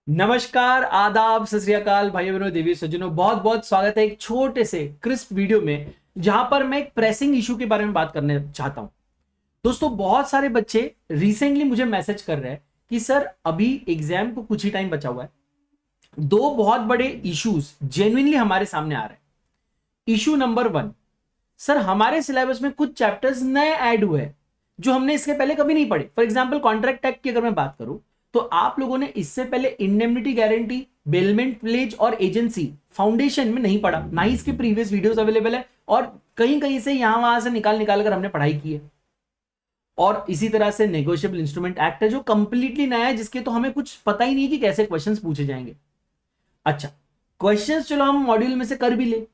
नमस्कार, आदाब, सत श्री अकाल भाइयों बहनों, देवी सज्जनों, बहुत बहुत स्वागत है एक छोटे से क्रिस्प वीडियो में जहां पर मैं एक प्रेसिंग इशू के बारे में बात करने चाहता हूं। दोस्तों, बहुत सारे बच्चे रिसेंटली मुझे मैसेज कर रहे हैं कि सर अभी एग्जाम को कुछ ही टाइम बचा हुआ है, दो बहुत बड़े इश्यूज जेन्युइनली हमारे सामने आ रहे हैं। इशू नंबर 1, सर हमारे सिलेबस में कुछ चैप्टर्स नए ऐड हुए हैं जो हमने इसके पहले कभी नहीं पढ़े। फॉर एग्जाम्पल कॉन्ट्रैक्ट एक्ट की अगर मैं बात करूं तो आप लोगों ने इससे पहले इंडेमनिटी गारंटी, बेलमेंट प्लेज और एजेंसी फाउंडेशन में नहीं पढ़ा, ना ही इसके प्रीवियस वीडियोस अवेलेबल है, और कहीं कहीं से यहां वहां से निकाल निकाल कर हमने पढ़ाई की है। और इसी तरह से नेगोशिएबल इंस्ट्रूमेंट एक्ट है जो कंप्लीटली नया है, जिसके तो हमें कुछ पता ही नहीं कि कैसे क्वेश्चंस पूछे जाएंगे। अच्छा, क्वेश्चंस चलो हम मॉड्यूल में से कर भी ले।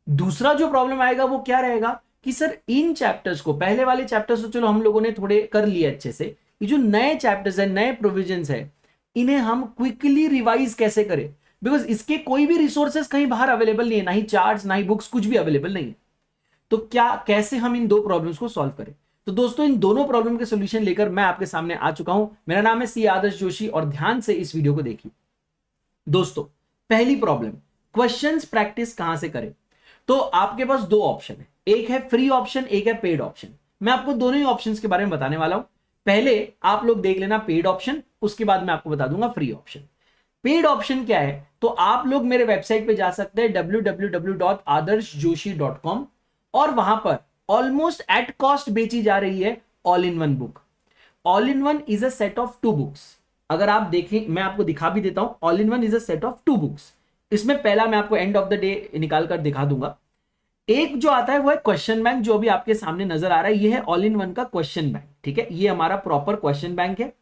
दूसरा जो प्रॉब्लम आएगा वो क्या रहेगा कि सर इन चैप्टर्स को, पहले वाले चैप्टर्स तो चलो हम लोगों ने थोड़े कर लिए अच्छे से, ये जो नए चैप्टर्स है, नए प्रोविजंस है, इन्हें हम क्विकली रिवाइज कैसे करें, बिकॉज इसके कोई भी रिसोर्सेस कहीं बाहर अवेलेबल नहीं है, ना ही चार्ट्स ना ही बुक्स, कुछ भी अवेलेबल नहीं है। तो क्या कैसे हम इन दो प्रॉब्लम्स को सॉल्व करें? तो दोस्तों, इन दोनों प्रॉब्लम के सोल्यूशन लेकर मैं आपके सामने आ चुका हूं। मेरा नाम है सी आदर्श जोशी और ध्यान से इस वीडियो को देखिए। दोस्तों, पहली प्रॉब्लम, क्वेश्चंस प्रैक्टिस कहां से करें? तो आपके पास दो ऑप्शन है, एक है फ्री ऑप्शन, एक है पेड ऑप्शन। मैं आपको दोनों ही ऑप्शंस के बारे में बताने वाला हूं। पहले आप लोग देख लेना पेड ऑप्शन, उसके बाद मैं आपको बता दूंगा फ्री ऑप्शन। पेड ऑप्शन क्या है? तो आप लोग मेरे वेबसाइट पे जा सकते हैं www.adarshjoshi.com, और वहां पर ऑलमोस्ट एट कॉस्ट बेची जा रही है all in one book. All in one is a set of 2 books. अगर आप देखें, मैं आपको दिखा भी देता हूं, all in one is a set of 2 books. इसमें पहला मैं आपको एंड ऑफ द डे निकाल कर दिखा दूंगा। एक जो आता है वो है क्वेश्चन बैंक, जो अभी आपके सामने नजर आ रहा है, ये है ऑल इन वन का क्वेश्चन बैंक। ठीक है, ये हमारा प्रॉपर क्वेश्चन बैंक है,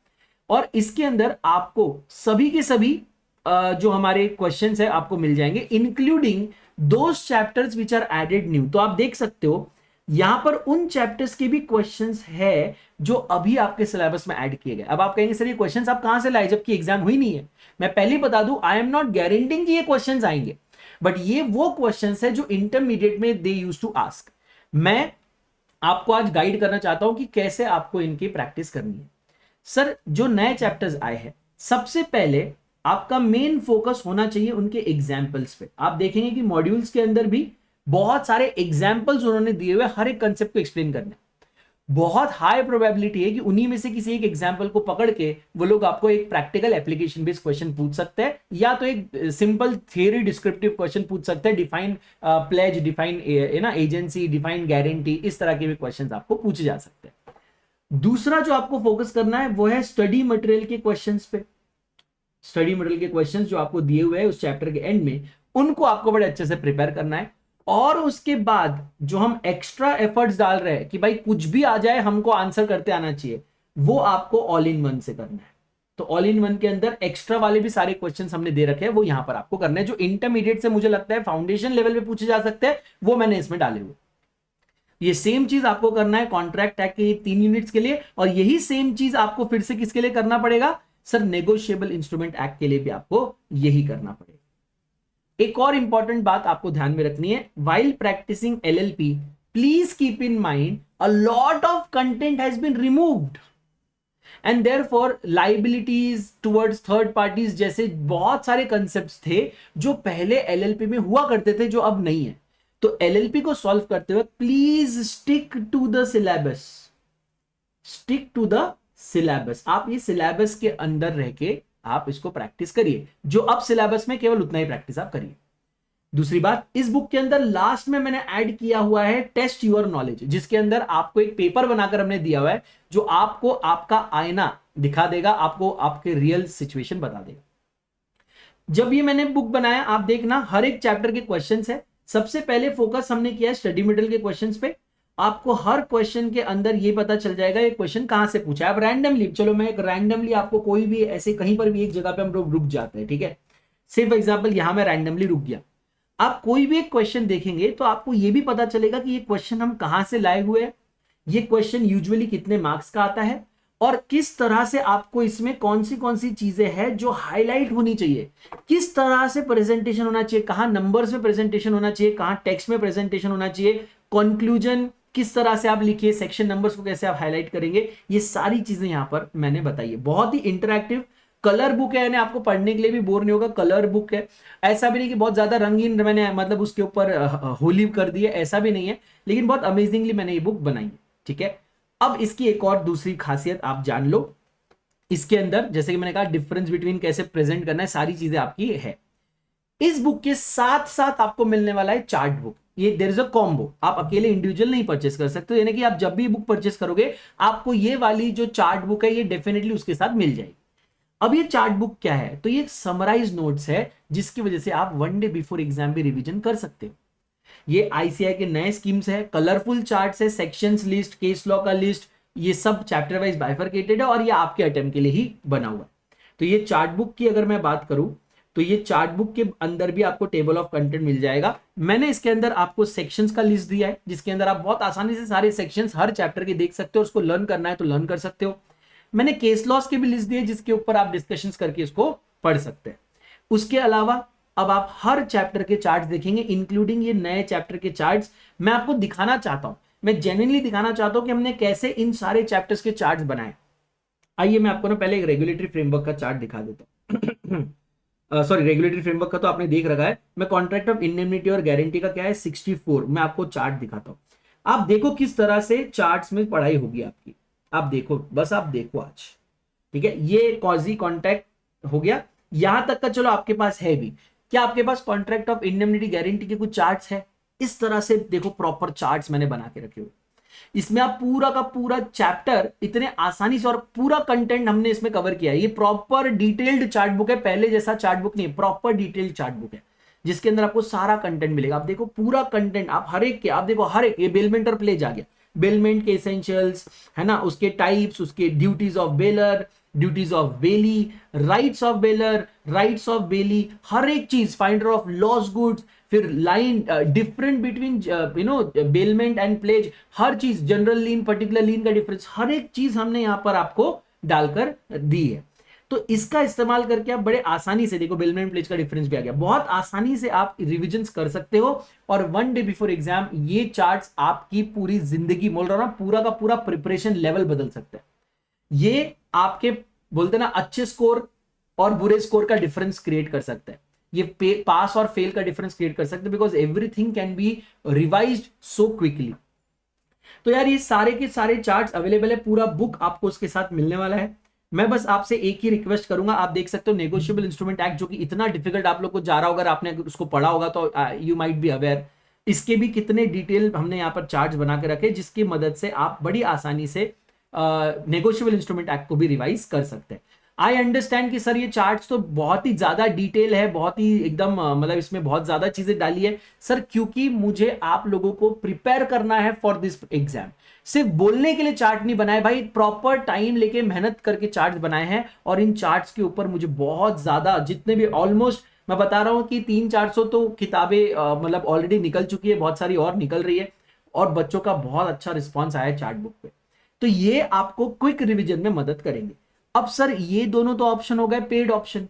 और इसके अंदर आपको सभी के सभी जो हमारे क्वेश्चंस है आपको मिल जाएंगे, including those chapters which are added new. तो आप देख सकते हो यहां पर उन चैप्टर्स के भी क्वेश्चंस है जो अभी आपके सिलेबस में ऐड किए गए। अब आप कहेंगे सर ये क्वेश्चंस आप कहां से लाए जबकि एग्जाम हुई नहीं है? मैं पहले ही बता दूं, आई एम नॉट गारंटिंग कि ये क्वेश्चंस आएंगे, बट ये वो क्वेश्चंस है जो इंटरमीडिएट में दे यूज टू आस्क। मैं आपको आज गाइड करना चाहता हूं कि कैसे आपको इनकी प्रैक्टिस करनी है। सर जो नए चैप्टर्स आए हैं, सबसे पहले आपका मेन फोकस होना चाहिए उनके एग्जाम्पल्स पे। आप देखेंगे कि मॉड्यूल्स के अंदर भी बहुत सारे एग्जाम्पल्स उन्होंने दिए हुए हर एक कंसेप्ट को एक्सप्लेन करने। बहुत हाई प्रोबेबिलिटी है कि उन्हीं में से किसी एक एग्जाम्पल को पकड़ के वो लोग आपको एक प्रैक्टिकल एप्लीकेशन बेस्ड क्वेश्चन पूछ सकते हैं, या तो एक सिंपल थियरी डिस्क्रिप्टिव क्वेश्चन पूछ सकते हैं, डिफाइन प्लेज, डिफाइन ना एजेंसी, डिफाइन गारंटी, इस तरह के भी क्वेश्चन आपको पूछे जा सकते हैं। दूसरा जो आपको फोकस करना है वो है स्टडी मटेरियल के क्वेश्चंस पे। स्टडी मटेरियल के क्वेश्चंस जो आपको दिए हुए हैं उस चैप्टर के एंड में, उनको आपको बड़े अच्छे से प्रिपेयर करना है। और उसके बाद जो हम एक्स्ट्रा एफर्ट्स डाल रहे हैं कि भाई कुछ भी आ जाए हमको आंसर करते आना चाहिए, वो आपको ऑल इन वन से करना है। तो ऑल इन वन के अंदर एक्स्ट्रा वाले भी सारे क्वेश्चंस हमने दे रखे हैं, वो यहां पर आपको करने हैं। जो इंटरमीडिएट से मुझे लगता है फाउंडेशन लेवल पे पूछे जा सकते हैं, वो मैंने इसमें डाले हुए। ये सेम चीज आपको करना है कॉन्ट्रैक्ट एक्ट के 3 यूनिट्स के लिए, और यही सेम चीज आपको फिर से किसके लिए करना पड़ेगा? सर नेगोशिएबल इंस्ट्रूमेंट एक्ट के लिए भी आपको यही करना पड़ेगा। एक और इंपॉर्टेंट बात आपको ध्यान में रखनी है, while practising LLP please keep in mind a lot of content has been removed, and therefore liabilities towards third parties जैसे बहुत सारे कंसेप्ट्स थे जो पहले एलएलपी में हुआ करते थे, जो अब नहीं है। तो एलएलपी को सॉल्व करते हुए please stick to the syllabus, stick to the syllabus. आप ये सिलेबस के अंदर रह के आप इसको प्रैक्टिस करिए, जो अब सिलेबस में केवल उतना ही प्रैक्टिस आप करिए। दूसरी बात, इस बुक के अंदर लास्ट में मैंने ऐड किया हुआ है टेस्ट योर नॉलेज, जिसके अंदर आपको एक पेपर बनाकर हमने दिया हुआ है जो आपको आपका आईना दिखा देगा, आपको आपके रियल सिचुएशन बता देगा। जब ये मैंने बुक बनाया, आप देखना हर एक चैप्टर के क्वेश्चंस है। सबसे पहले फोकस हमने किया है स्टडी मटेरियल के क्वेश्चंस पे। आपको हर क्वेश्चन के अंदर ये पता चल जाएगा ये क्वेश्चन कहां से पूछा है। आप रैंडमली, चलो मैं एक रैंडमली आपको कोई भी ऐसे कहीं पर भी एक जगह पे हम लोग रुक जाते हैं, ठीक है, सिर्फ एग्जांपल यहां मैं रैंडमली रुक गया। आप कोई भी एक क्वेश्चन देखेंगे तो आपको ये भी पता चलेगा कि ये क्वेश्चन हम कहां से लाए हुए हैं, ये क्वेश्चन यूजुअली कितने मार्क्स का आता है, और किस तरह से आपको इसमें कौन सी चीजें हैं जो हाईलाइट होनी चाहिए, किस तरह से प्रेजेंटेशन होना चाहिए, कहां नंबर्स में प्रेजेंटेशन होना चाहिए, कहां टेक्स्ट में प्रेजेंटेशन होना चाहिए, कंक्लूजन किस तरह से आप लिखिए, सेक्शन नंबर्स को कैसे आप हाईलाइट करेंगे, ये सारी चीजें यहां पर मैंने बताई है। बहुत ही इंटरैक्टिव कलर बुक है, यानी आपको पढ़ने के लिए भी बोर नहीं होगा, कलर बुक है। ऐसा भी नहीं कि बहुत ज्यादा रंगीन मैंने मतलब उसके ऊपर होली कर दी है, ऐसा भी नहीं है, लेकिन बहुत अमेजिंगली मैंने ये बुक बनाई है। ठीक है, अब इसकी एक और दूसरी खासियत आप जान लो, इसके अंदर जैसे कि मैंने कहा डिफरेंस बिटवीन कैसे प्रेजेंट करना है, सारी चीजें आपकी है। इस बुक के साथ साथ आपको मिलने वाला है चार्ट बुक। ये देयर इज अ कॉम्बो, आप अकेले इंडिविजुअल नहीं परचेस कर सकते, यानी कि आप जब भी बुक परचेस करोगे आपको ये वाली जो चार्ट बुक है ये डेफिनेटली उसके साथ मिल जाएगी। अब ये चार्ट बुक क्या है, तो ये समराइज नोट्स है जिसकी वजह से आप वन डे बिफोर एग्जाम भी रिवीजन कर सकते हो। ये आईसीआई के नए स्कीम्स है, कलरफुल चार्ट्स है, सेक्शंस लिस्ट, केस लॉ का लिस्ट, ये सब चैप्टर वाइज बाइफरकेटेड है और ये आपके अटेम्प्ट के लिए ही बना हुआ है। तो ये चार्ट बुक की अगर मैं बात करूं तो ये चार्ट बुक के अंदर भी आपको टेबल ऑफ कंटेंट मिल जाएगा। मैंने इसके अंदर आपको सेक्शंस का लिस्ट दिया है जिसके अंदर आप बहुत आसानी से सारे सेक्शंस हर चैप्टर के देख सकते हो, उसको लर्न करना है तो लर्न कर सकते हो। मैंने केस लॉस के भी लिस्ट दिए जिसके ऊपर आप डिस्कशंस करके इसको पढ़ सकते हैं। उसके अलावा अब आप हर चैप्टर के चार्ट्स देखेंगे, इंक्लूडिंग ये नए चैप्टर के चार्ट्स। मैं आपको दिखाना चाहता हूं, मैं जेन्युइनली दिखाना चाहता हूं कि हमने कैसे इन सारे चैप्टर्स के चार्ट्स बनाए। आइए मैं आपको ना पहले एक रेगुलेटरी फ्रेमवर्क का चार्ट दिखा देता हूं। सॉरी, रेगुलेटरी फ्रेमवर्क का तो आपने देख रखा है। मैं कॉन्ट्रैक्ट ऑफ इंडेमनिटी और गारंटी का क्या है 64, मैं आपको चार्ट दिखाता हूं। आप देखो किस तरह से चार्ट्स में पढ़ाई होगी आपकी, आप देखो, बस आप देखो आज। ठीक है, ये कॉजी कॉन्ट्रैक्ट हो गया, यहां तक का चलो आपके पास है भी। क्या आपके पास कॉन्ट्रैक्ट ऑफ इंडेमनिटी गारंटी के कुछ चार्ट्स है? इस तरह से देखो, प्रॉपर चार्ट्स मैंने बना के रखे हुए। इसमें आप पूरा का पूरा चैप्टर इतने आसानी से और पूरा कंटेंट हमने इसमें कवर किया है। ये प्रॉपर डिटेल्ड चार्ट बुक है, पहले जैसा चार्ट बुक नहीं है, प्रॉपर डिटेल्ड चार्ट बुक है जिसके अंदर आपको सारा कंटेंट मिलेगा। आप देखो पूरा कंटेंट, आप हर एक के, आप देखो हर एक, ये बेलमेंट और प्लेज आ गया, बेलमेंट के एसेंशियल्स है ना, उसके टाइप्स, उसके duties of bailor, duties of bailee, rights of bailor, rights of bailee, हर एक चीज, फाइंडर ऑफ लॉस गुड्स, फिर line different between bailment and pledge, हर चीज, जनरल लीन, पर्टिकुलर लीन का डिफरेंस, हर एक चीज हमने यहां पर आपको डालकर दी है। तो इसका इस्तेमाल करके आप बड़े आसानी से, देखो बेलमेंट प्लेज का डिफरेंस भी आ गया, बहुत आसानी से आप रिविजन्स कर सकते हो और वन डे बिफोर एग्जाम ये चार्ट्स आपकी पूरी जिंदगी, बोल रहा हूं ना, पूरा का पूरा प्रिपरेशन लेवल बदल सकते हैं। ये आपके बोलते ना अच्छे स्कोर और बुरे स्कोर का डिफरेंस क्रिएट कर सकता है, ये पास और फेल का डिफरेंस क्रिएट कर सकते हैं, because everything can be revised so quickly. तो यार ये सारे के सारे चार्ट्स अवेलेबल है, पूरा बुक आपको उसके साथ मिलने वाला है। मैं बस आपसे एक ही रिक्वेस्ट करूंगा, आप देख सकते हो नेगोशिएबल इंस्ट्रूमेंट एक्ट, जो कि इतना डिफिकल्ट आप लोग को जा रहा होगा, अगर आपने उसको पढ़ा होगा तो यू माइट बी अवेयर, इसके भी कितने डिटेल हमने यहाँ पर चार्ट्स बना के रखे जिसकी मदद से आप बड़ी आसानी से नेगोशिएबल इंस्ट्रूमेंट एक्ट को भी रिवाइज कर सकते हैं। आई अंडरस्टैंड कि सर ये चार्ट्स तो बहुत ही ज्यादा डिटेल है, बहुत ही एकदम मतलब इसमें बहुत ज्यादा चीजें डाली है सर, क्योंकि मुझे आप लोगों को प्रिपेयर करना है फॉर दिस एग्जाम। सिर्फ बोलने के लिए चार्ट नहीं बनाए भाई, प्रॉपर टाइम लेके मेहनत करके चार्ट बनाए हैं और इन चार्ट्स के ऊपर मुझे बहुत ज्यादा, जितने भी ऑलमोस्ट मैं बता रहा हूं कि 300-400 तो किताबें मतलब ऑलरेडी निकल चुकी है, बहुत सारी और निकल रही है और बच्चों का बहुत अच्छा रिस्पॉन्स आया है चार्ट बुक पे। तो ये आपको क्विक रिवीजन में मदद करेंगे। अब सर ये दोनों तो ऑप्शन हो गए पेड ऑप्शन,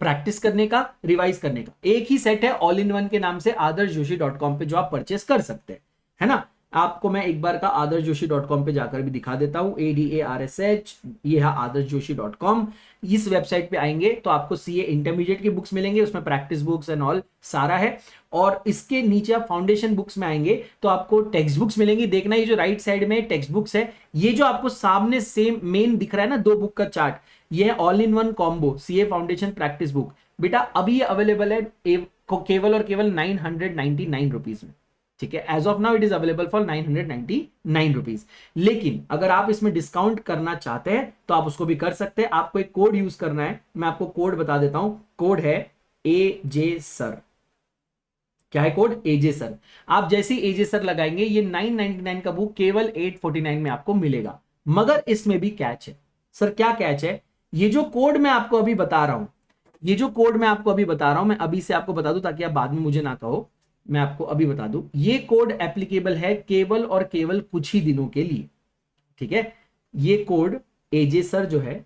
प्रैक्टिस करने का, रिवाइज करने का। एक ही सेट है ऑल इन वन के नाम से adarshjoshi.com पे जो आप परचेस कर सकते हैं, है ना। आपको मैं एक बार का adarshjoshi.com पे जाकर भी दिखा देता हूं, ADARSH, ये है adarshjoshi.com। इस वेबसाइट पे आएंगे तो आपको सीए इंटरमीडिएट की बुक्स मिलेंगे, उसमें प्रैक्टिस बुक्स एंड ऑल सारा है। और इसके नीचे आप फाउंडेशन बुक्स में आएंगे तो आपको टेक्स्ट बुक्स मिलेंगी। देखना ये जो राइट साइड में टेक्स्ट बुक्स है, ये जो आपको सामने सेम मेन दिख रहा है ना, दो बुक का चार्ट, ये है all in one combo CA foundation practice book. बेटा अभी ये अवेलेबल है केवल और केवल 999 रुपीज में, ठीक है। As of now it is available for 999 rupees. लेकिन अगर आप इसमें डिस्काउंट करना चाहते हैं तो आप उसको भी कर सकते हैं। आपको एक कोड यूज करना है, मैं आपको कोड बता देता हूं, कोड है AJ सर। क्या है कोड? AJ sir. आप जैसे ही AJ सर लगाएंगे ये 999 का बुक केवल 849 में आपको मिलेगा। मगर इसमें भी कैच है। सर क्या कैच है? ये जो कोड मैं आपको अभी बता रहा हूं, ये जो कोड मैं आपको अभी बता रहा हूं, मैं अभी से आपको बता दूं ताकि आप बाद में मुझे ना कहो, मैं आपको अभी बता दूं, ये कोड एप्लीकेबल है केवल और केवल कुछ ही दिनों के लिए, ठीक है। ये कोड AJ सर जो है,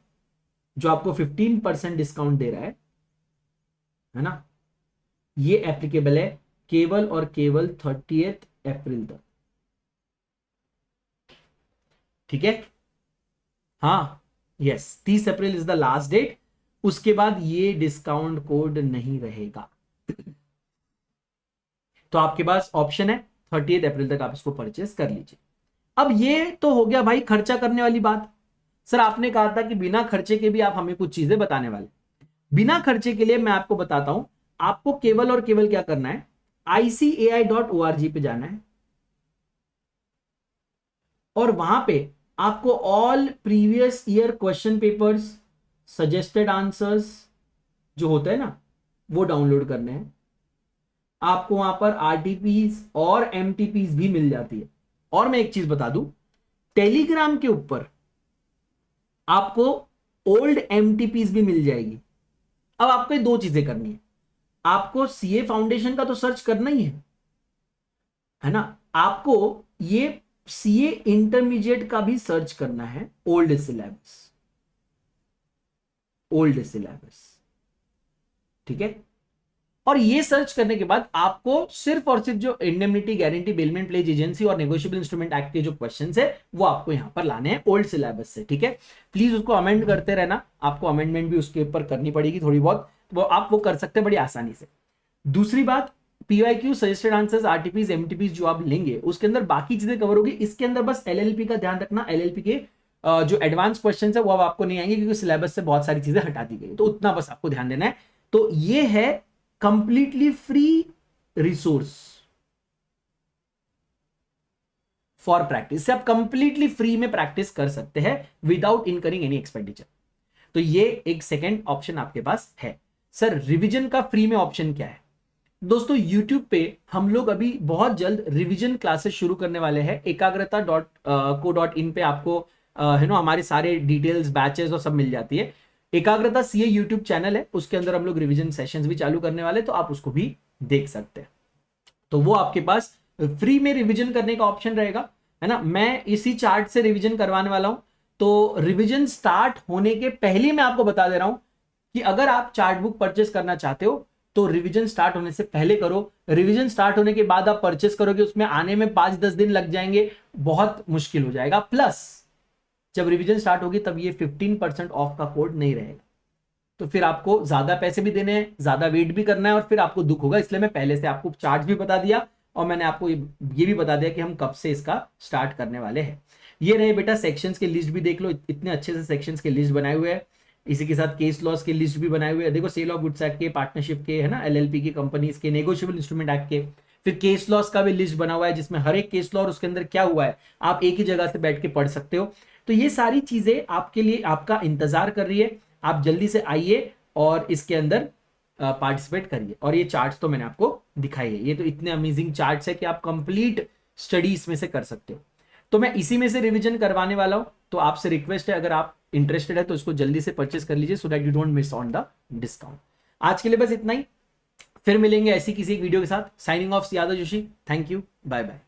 जो आपको 15% डिस्काउंट दे रहा है ना, ये एप्लीकेबल है केवल और केवल 30 अप्रैल तक, ठीक है। हाँ yes, 30 April is the last date. उसके बाद ये डिस्काउंट कोड नहीं रहेगा। तो आपके पास ऑप्शन है 30 अप्रैल तक आप इसको परचेस कर लीजिए। अब ये तो हो गया भाई खर्चा करने वाली बात। सर आपने कहा था कि बिना खर्चे के भी आप हमें कुछ चीजें बताने वाले। बिना खर्चे के लिए मैं आपको बताता हूं, आपको केवल और केवल क्या करना है, ICAI.org पे जाना है और वहां पे आपको all previous year question papers, suggested answers जो होते हैं ना, वो डाउनलोड करने हैं। आपको वहां पर आरटीपीज और एमटीपीज भी मिल जाती है। और मैं एक चीज बता दूं, टेलीग्राम के ऊपर आपको ओल्ड एमटीपीज भी मिल जाएगी। अब आपको ये दो चीजें करनी है, आपको सीए फाउंडेशन का तो सर्च करना ही है ना, आपको ये सीए इंटरमीडिएट का भी सर्च करना है, ओल्ड सिलेबस, ओल्ड सिलेबस, ठीक है। और ये सर्च करने के बाद आपको सिर्फ और सिर्फ जो indemnity, guarantee, bailment, pledge, agency और नेगोशिएबल इंस्ट्रूमेंट एक्ट के जो क्वेश्चंस है वो आपको यहां पर लाने हैं ओल्ड सिलेबस से, ठीक है। प्लीज उसको अमेंड करते रहना, आपको अमेंडमेंट भी उसके ऊपर करनी पड़ेगी थोड़ी बहुत, तो आप वो कर सकते हैं बड़ी आसानी से। दूसरी बात, पीवाईक्यू, सजेस्टेड आंसर्स, आरटीपीज, एमटीपीज जो आप लेंगे उसके अंदर बाकी चीजें कवर होगी। इसके अंदर बस एलएलपी का ध्यान रखना, एलएलपी के जो एडवांस क्वेश्चन है वो अब आपको नहीं आएंगे क्योंकि सिलेबस से बहुत सारी चीजें हटा दी गई, तो उतना बस आपको ध्यान देना है। तो ये है completely free resource for practice, से आप कंप्लीटली फ्री में प्रैक्टिस कर सकते हैं विदाउट इनकरिंग एनी एक्सपेंडिचर। तो ये एक सेकेंड ऑप्शन आपके पास है। सर रिवीजन का फ्री में ऑप्शन क्या है? दोस्तों YouTube पे हम लोग अभी बहुत जल्द रिवीजन क्लासेस शुरू करने वाले हैं। एकाग्रता.co.in पे आपको है ना हमारे सारे डिटेल्स, बैचेस और सब मिल जाती है। एकाग्रता सीए यूट्यूब चैनल है, उसके अंदर हम लोग रिवीजन सेशंस भी चालू करने वाले, तो आप उसको भी देख सकते हैं। तो वो आपके पास फ्री में रिवीजन करने का ऑप्शन रहेगा, है ना। मैं इसी चार्ट से रिवीजन करवाने वाला हूं, तो रिवीजन स्टार्ट होने के पहले मैं आपको बता दे रहा हूं कि अगर आप चार्ट बुक परचेस करना चाहते हो तो रिवीजन स्टार्ट होने से पहले करो। रिवीजन स्टार्ट होने के बाद आप परचेस करोगे, उसमें आने में 5-10 दिन लग जाएंगे, बहुत मुश्किल हो जाएगा। प्लस जब रिवीजन स्टार्ट होगी तब ये 15% ऑफ का कोड नहीं रहेगा, तो फिर आपको ज्यादा पैसे भी देने हैं, ज्यादा वेट भी करना है और फिर आपको दुख होगा। इसलिए मैं पहले से आपको चार्ट भी बता दिया और मैंने आपको ये भी बता दिया कि हम कब से इसका स्टार्ट करने वाले हैं। ये रहे बेटा सेक्शंस के लिस्ट भी देख लो, इतने अच्छे से सेक्शंस के लिस्ट बनाए हुए हैं। इसी के साथ केस लॉस के लिस्ट भी बनाए हुए हैं। देखो सेल ऑफ गुड्स एक्ट के, पार्टनरशिप के, है ना, एलएलपी की कंपनीज के, नेगोशिएबल इंस्ट्रूमेंट एक्ट के, फिर केस लॉस का भी लिस्ट बना हुआ है जिसमें हर एक केस लॉ और उसके अंदर क्या हुआ है आप एक ही जगह से बैठ के पढ़ सकते हो। तो ये सारी चीजें आपके लिए, आपका इंतजार कर रही है। आप जल्दी से आइए और इसके अंदर पार्टिसिपेट करिए। और ये चार्ट्स तो मैंने आपको दिखाई है, ये तो इतने अमेजिंग चार्ट्स है कि आप कंप्लीट स्टडी इसमें से कर सकते हो। तो मैं इसी में से रिवीजन करवाने वाला हूं, तो आपसे रिक्वेस्ट है अगर आप इंटरेस्टेड है तो इसको जल्दी से परचेस कर लीजिए so that you don't miss on the discount. आज के लिए बस इतना ही, फिर मिलेंगे ऐसी किसी एक वीडियो के साथ। Signing off Yadav Joshi, thank you, bye bye.